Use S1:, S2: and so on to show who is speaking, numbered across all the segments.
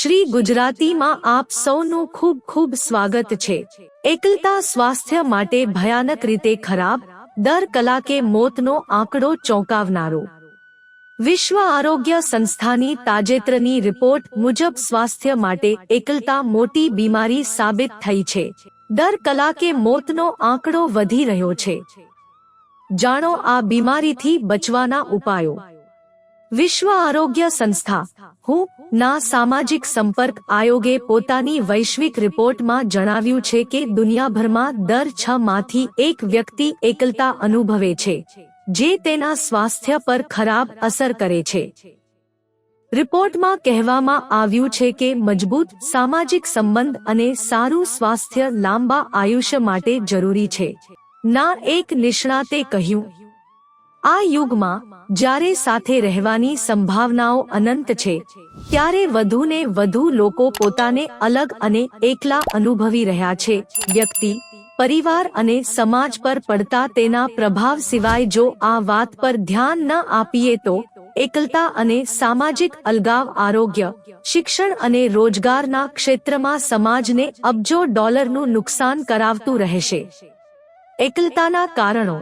S1: શ્રી ગુજરાતીમાં આપ સૌનું ખૂબ ખૂબ સ્વાગત છે। એકલતા સ્વાસ્થ્ય માટે ભયાનક રીતે ખરાબ, દર કલાકે મોતનો આંકડો ચોંકાવનારો। વિશ્વ આરોગ્ય સંસ્થાની તાજેતરની રિપોર્ટ મુજબ સ્વાસ્થ્ય માટે એકલતા મોટી બીમારી સાબિત થઈ છે। દર કલાકે મોતનો આંકડો વધી રહ્યો છે। જાણો આ બીમારીથી બચવાના ઉપાયો। વિશ્વ આરોગ્ય સંસ્થા WHO ના સામાજિક સંપર્ક આયોગે પોતાની વૈશ્વિક રિપોર્ટમાં જણાવ્યું છે કે દુનિયાભરમાં દર 6 માંથી 1 વ્યક્તિ એકલતા અનુભવે છે, જે તેના સ્વાસ્થ્ય પર ખરાબ અસર કરે છે। રિપોર્ટમાં કહેવામાં આવ્યું છે કે મજબૂત સામાજિક સંબંધ અને સારું સ્વાસ્થ્ય લાંબા આયુષ્ય માટે જરૂરી છે। ના એક નિષ્ણાતે કહ્યું, આ યુગમાં જ્યારે સાથે રહેવાની સંભાવનાઓ અનંત છે, ત્યારે વધુને વધુ લોકો પોતાને અલગ અને એકલા અનુભવી રહ્યા છે। વ્યક્તિ, પરિવાર અને સમાજ પર પડતા તેના પ્રભાવ સિવાય જો આ વાત પર ધ્યાન ન આપીએ તો એકલતા અને સામાજિક અલગાવ આરોગ્ય, શિક્ષણ અને રોજગારના ક્ષેત્રમાં સમાજને અબજો ડોલરનું નુકસાન કરાવતું રહેશે। એકલતાના કારણો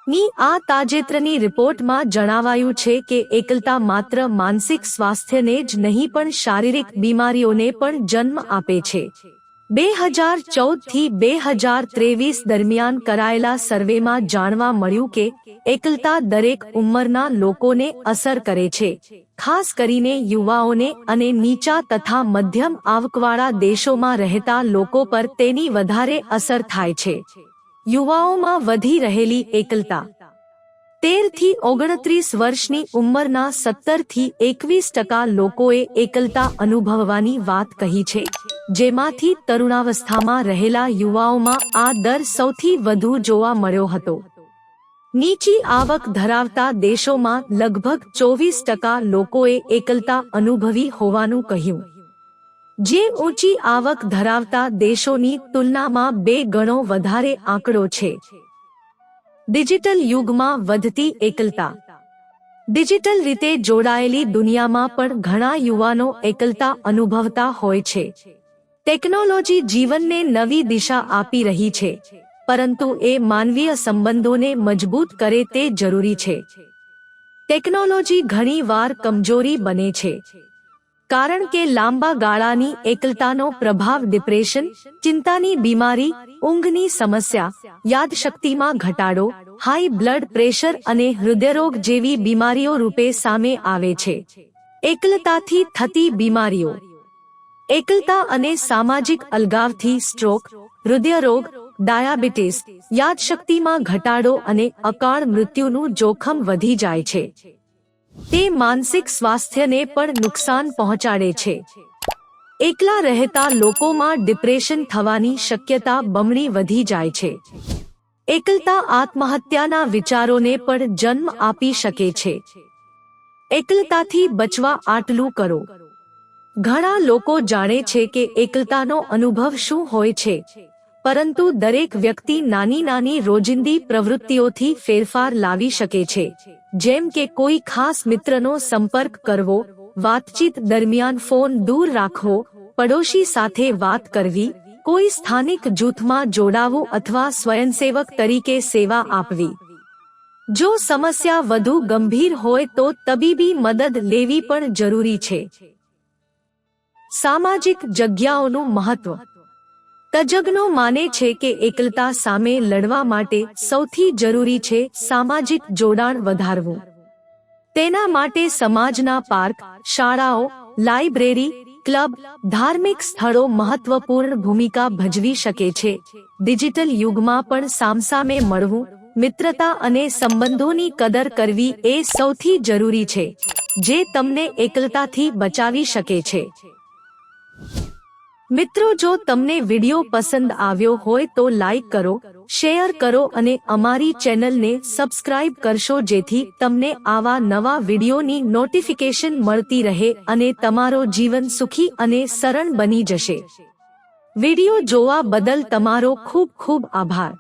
S1: ની આ તાજેતરની રિપોર્ટમાં જણાવાયું છે કે એકલતા માત્ર માનસિક સ્વાસ્થ્યને જ નહીં પણ શારીરિક બીમારીઓને પણ જન્મ આપે છે। 2014 થી 2023 દરમિયાન કરાયેલા સર્વેમાં જાણવા મળ્યું કે એકલતા દરેક ઉંમરના લોકોને અસર કરે છે, ખાસ કરીને યુવાઓને અને નીચા તથા મધ્યમ આવકવાળા દેશોમાં રહેતા લોકો પર તેની વધારે અસર થાય છે। યુવાઓમાં વધી રહેલી એકલતા। 13 થી 29 વર્ષની ઉંમરના 17 થી 21% લોકોએ એકલતા અનુભવવાની વાત કહી છે, જેમાંથી તરુણાવસ્થામાં રહેલા યુવાઓમાં આ દર સૌથી વધુ જોવા મળ્યો હતો। નીચી આવક ધરાવતા દેશોમાં લગભગ 24% લોકોએ એકલતા અનુભવી હોવાનું કહ્યું, જે ઊંચી આવક ધરાવતા દેશોની તુલનામાં 2 ગણો વધારે આંકડો છે। ડિજિટલ યુગમાં વધતી એકલતા। ડિજિટલ રીતે જોડાયેલી દુનિયામાં પણ ઘણા યુવાનો એકલતા અનુભવતા હોય છે। ટેકનોલોજી જીવનને નવી દિશા આપી રહી છે, પરંતુ એ માનવીય સંબંધોને મજબૂત કરે તે જરૂરી છે। ટેકનોલોજી ઘણીવાર કમજોરી બને છે, કારણ કે લાંબા ગાળાની એકલતાનો પ્રભાવ ડિપ્રેશન, ચિંતાની બીમારી, ઊંઘની સમસ્યા, યાદશક્તિમાં ઘટાડો, હાઈ બ્લડ પ્રેશર અને હૃદયરોગ જેવી બીમારીઓ રૂપે સામે આવે છે। એકલતાથી થતી બીમારીઓ। એકલતા અને સામાજિક અલગાવથી સ્ટ્રોક, હૃદયરોગ, ડાયાબિટીસ, યાદશક્તિમાં ઘટાડો અને અકાળ મૃત્યુનું જોખમ વધી જાય છે। તે માનસિક સ્વાસ્થ્યને પણ નુકસાન પહોંચાડે છે। એકલા રહેતા લોકોમાં ડિપ્રેશન થવાની શક્યતા બમણી વધી જાય છે। એકલતા આત્મહત્યાના વિચારોને પણ જન્મ આપી શકે છે। એકલતાથી બચવા આટલું કરો। ઘણા લોકો જાણે છે કે એકલતાનો અનુભવ શું હોય છે, પરંતુ દરેક વ્યક્તિ નાની નાની રોજિંદી પ્રવૃત્તિઓથી ફેરફાર લાવી શકે છે, જેમ કે કોઈ ખાસ મિત્રનો સંપર્ક કરવો, વાતચીત દરમિયાન ફોન દૂર રાખવો, પડોશી સાથે વાત કરવી, કોઈ સ્થાનિક જૂથમાં જોડાવું અથવા સ્વયંસેવક તરીકે સેવા આપવી। જો સમસ્યા વધુ ગંભીર હોય તો તબીબી મદદ લેવી પણ જરૂરી છે। સામાજિક જગ્યાઓનું મહત્વ। તજજ્ઞો માને છે કે એકલતા સામે લડવા માટે સૌથી જરૂરી છે સામાજિક જોડાણ વધારવું। તેના માટે સમાજના પાર્ક, શાળાઓ, લાઇબ્રેરી, ક્લબ, ધાર્મિક સ્થળો મહત્વપૂર્ણ ભૂમિકા ભજવી શકે છે। ડિજિટલ યુગમાં પણ સામસામે મળવું, મિત્રતા અને સંબંધોની કદર કરવી એ સૌથી જરૂરી છે, જે તમને એકલતાથી બચાવી શકે છે। મિત્રો, જો તમને વિડિયો પસંદ આવ્યો હોય તો લાઈક કરો, શેર કરો અને અમારી ચેનલને સબસ્ક્રાઇબ કરશો, જેથી તમને આવા નવા વિડિયોની નોટિફિકેશન મળતી રહે અને તમારો જીવન સુખી અને સરળ બની જશે। વિડિયો જોવા બદલ તમારો ખૂબ ખૂબ આભાર।